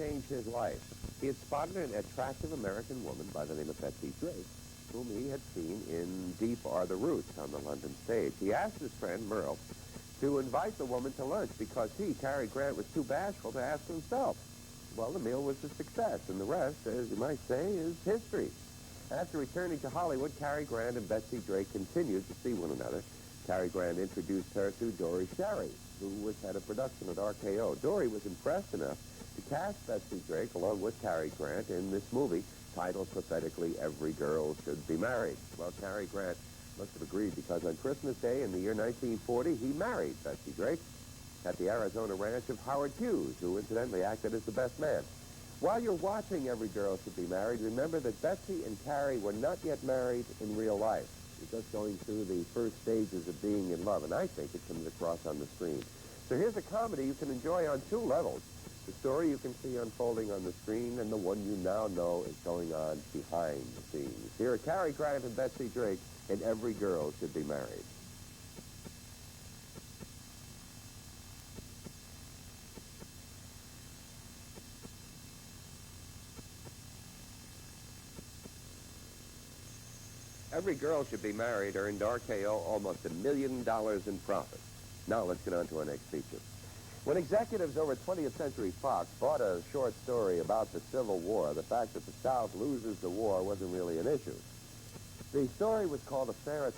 changed his life. He had spotted an attractive American woman by the name of Betsy Drake, whom he had seen in Deep Are the Roots on the London stage. He asked his friend, Merle, to invite the woman to lunch because he, Cary Grant, was too bashful to ask himself. Well, the meal was a success, and the rest, as you might say, is history. After returning to Hollywood, Cary Grant and Betsy Drake continued to see one another. Cary Grant introduced her to Dory Sherry, who was head of production at RKO. Dory was impressed enough to cast Betsy Drake along with Cary Grant in this movie titled prophetically, Every Girl Should Be Married. Well, Cary Grant must have agreed because on Christmas Day in the year 1940, he married Betsy Drake at the Arizona ranch of Howard Hughes, who incidentally acted as the best man. While you're watching Every Girl Should Be Married, remember that Betsy and Cary were not yet married in real life. They're just going through the first stages of being in love, and I think it comes across on the screen. So here's a comedy you can enjoy on two levels. The story you can see unfolding on the screen, and the one you now know is going on behind the scenes. Here are Cary Grant and Betsy Drake in Every Girl Should Be Married. Every Girl Should Be Married earned RKO almost $1 million in profit. Now let's get on to our next feature. When executives over 20th Century Fox bought a short story about the Civil War, the fact that the South loses the war wasn't really an issue. The story was called A Fair...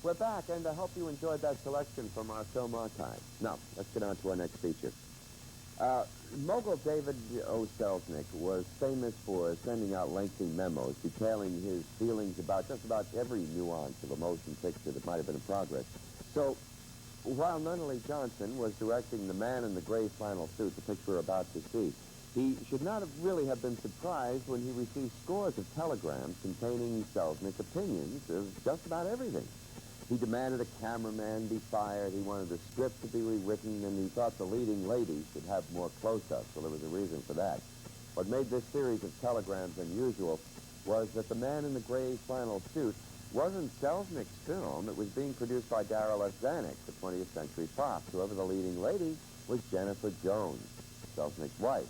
We're back, and I hope you enjoyed that selection from our film archive. Now, let's get on to our next feature. Mogul David O. Selznick was famous for sending out lengthy memos detailing his feelings about just about every nuance of a motion picture that might have been in progress. So, while Nunnally Johnson was directing The Man in the Gray Flannel Suit, the picture we're about to see, he should not have really have been surprised when he received scores of telegrams containing Selznick's opinions of just about everything. He demanded a cameraman be fired, he wanted the script to be rewritten, and he thought the leading lady should have more close-ups. Well, there was a reason for that. What made this series of telegrams unusual was that The Man in the Gray Flannel Suit wasn't Selznick's film. It was being produced by Darrell F. Zanuck for 20th Century Fox. However, the leading lady was Jennifer Jones, Selznick's wife.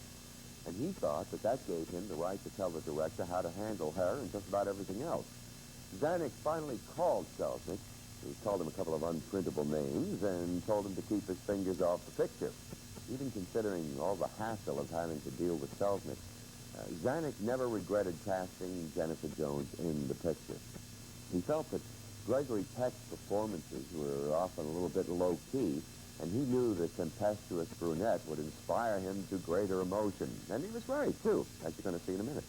And he thought that that gave him the right to tell the director how to handle her and just about everything else. Zanuck finally called Selznick. He called him a couple of unprintable names and told him to keep his fingers off the picture. Even considering all the hassle of having to deal with Selznick, Zanuck never regretted casting Jennifer Jones in the picture. He felt that Gregory Peck's performances were often a little bit low-key, and he knew the tempestuous brunette would inspire him to greater emotion. And he was right, too, as you're going to see in a minute.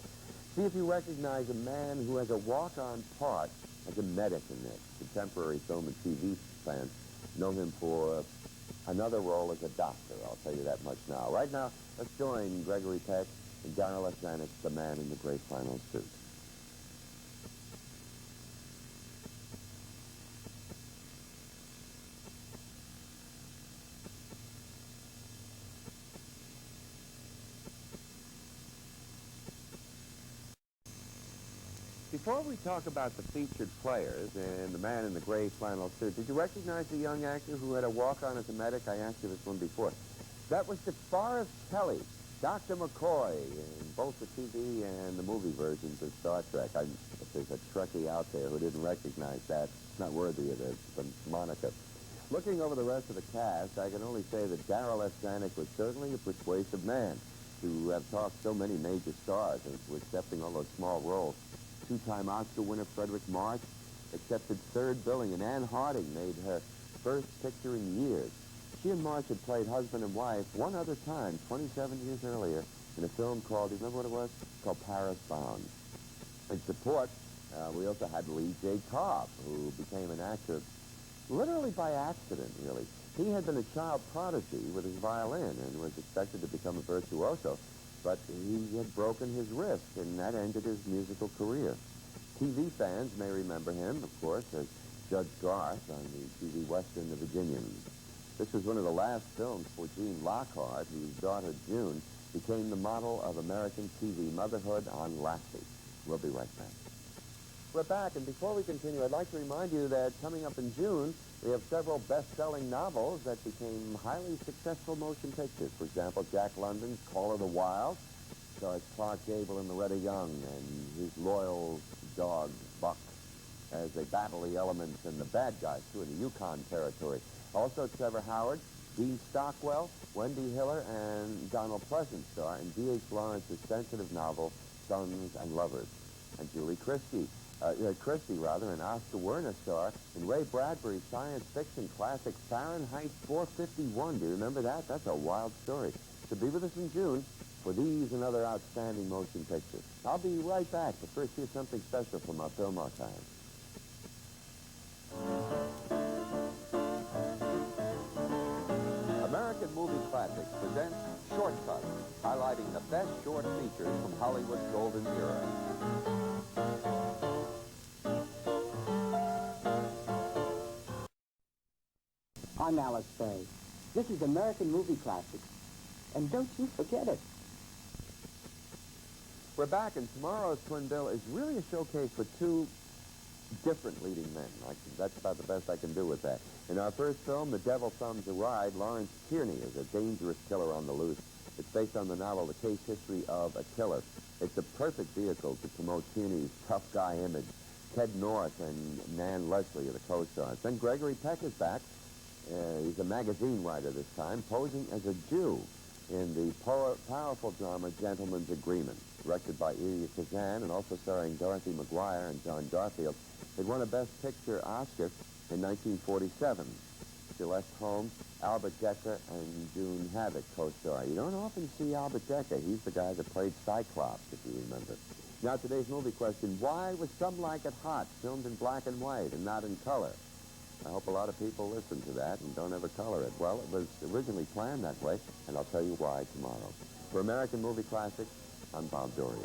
See if you recognize a man who has a walk-on part as a medic in this. Contemporary film and TV fans know him for another role as a doctor. I'll tell you that much now. Right now, let's join Gregory Peck and Darrell F. Zanuck, The Man in the Gray Flannel Suit. Before we talk about the featured players and The Man in the Gray Flannel Suit, did you recognize the young actor who had a walk-on as a medic? I asked you this one before. That was DeForest Kelley, Dr. McCoy, in both the TV and the movie versions of Star Trek. If there's a Trekkie out there who didn't recognize that, it's not worthy of the moniker. Looking over the rest of the cast, I can only say that Darrell F. Zanuck was certainly a persuasive man to have talked so many major stars into accepting all those small roles. Two-time Oscar winner Frederick March accepted third billing, and Anne Harding made her first picture in years. She and March had played husband and wife one other time, 27 years earlier, in a film called, do you remember what it was? Called Paris Bound. In support, we also had Lee J. Cobb, who became an actor literally by accident, really. He had been a child prodigy with his violin and was expected to become a virtuoso, but he had broken his wrist, and that ended his musical career. TV fans may remember him, of course, as Judge Garth on the TV Western The Virginians. This was one of the last films for Jean Lockhart, whose daughter June became the model of American TV motherhood on Lassie. We'll be right back. We're back, and before we continue, I'd like to remind you that coming up in June, We have several best-selling novels that became highly successful motion pictures. For example, Jack London's Call of the Wild stars Clark Gable and Loretta Young and his loyal dog, Buck, as they battle the elements and the bad guys, too, in the Yukon Territory. Also, Trevor Howard, Dean Stockwell, Wendy Hiller, and Donald Pleasant star in D.H. Lawrence's sensitive novel, Sons and Lovers. And Julie Christie, and Oscar Werner star in Ray Bradbury's science fiction classic Fahrenheit 451. Do you remember that? That's a wild story. So be with us in June for these and other outstanding motion pictures. I'll be right back, but first here's something special from our film archive. American Movie Classics presents Shortcut, highlighting the best short features from Hollywood's golden era. I'm Alice Faye. This is American Movie Classics, and don't you forget it. We're back, and tomorrow's Twin Bill is really a showcase for two different leading men. That's about the best I can do with that. In our first film, The Devil Thumbs a Ride, Lawrence Tierney is a dangerous killer on the loose. It's based on the novel The Case History of a Killer. It's a perfect vehicle to promote Tierney's tough guy image. Ted North and Nan Leslie are the co-stars. Then Gregory Peck is back. He's a magazine writer this time, posing as a Jew in the powerful drama Gentleman's Agreement, directed by Elia Kazan and also starring Dorothy McGuire and John Garfield. It won a Best Picture Oscar in 1947. Celeste Holm, Albert Decker, and June Havoc co-star. You don't often see Albert Decker. He's the guy that played Cyclops, if you remember. Now, today's movie question, why was Some Like It Hot filmed in black and white and not in color? I hope a lot of people listen to that and don't ever color it. Well, it was originally planned that way, and I'll tell you why tomorrow. For American Movie Classics, I'm Bob Dorian.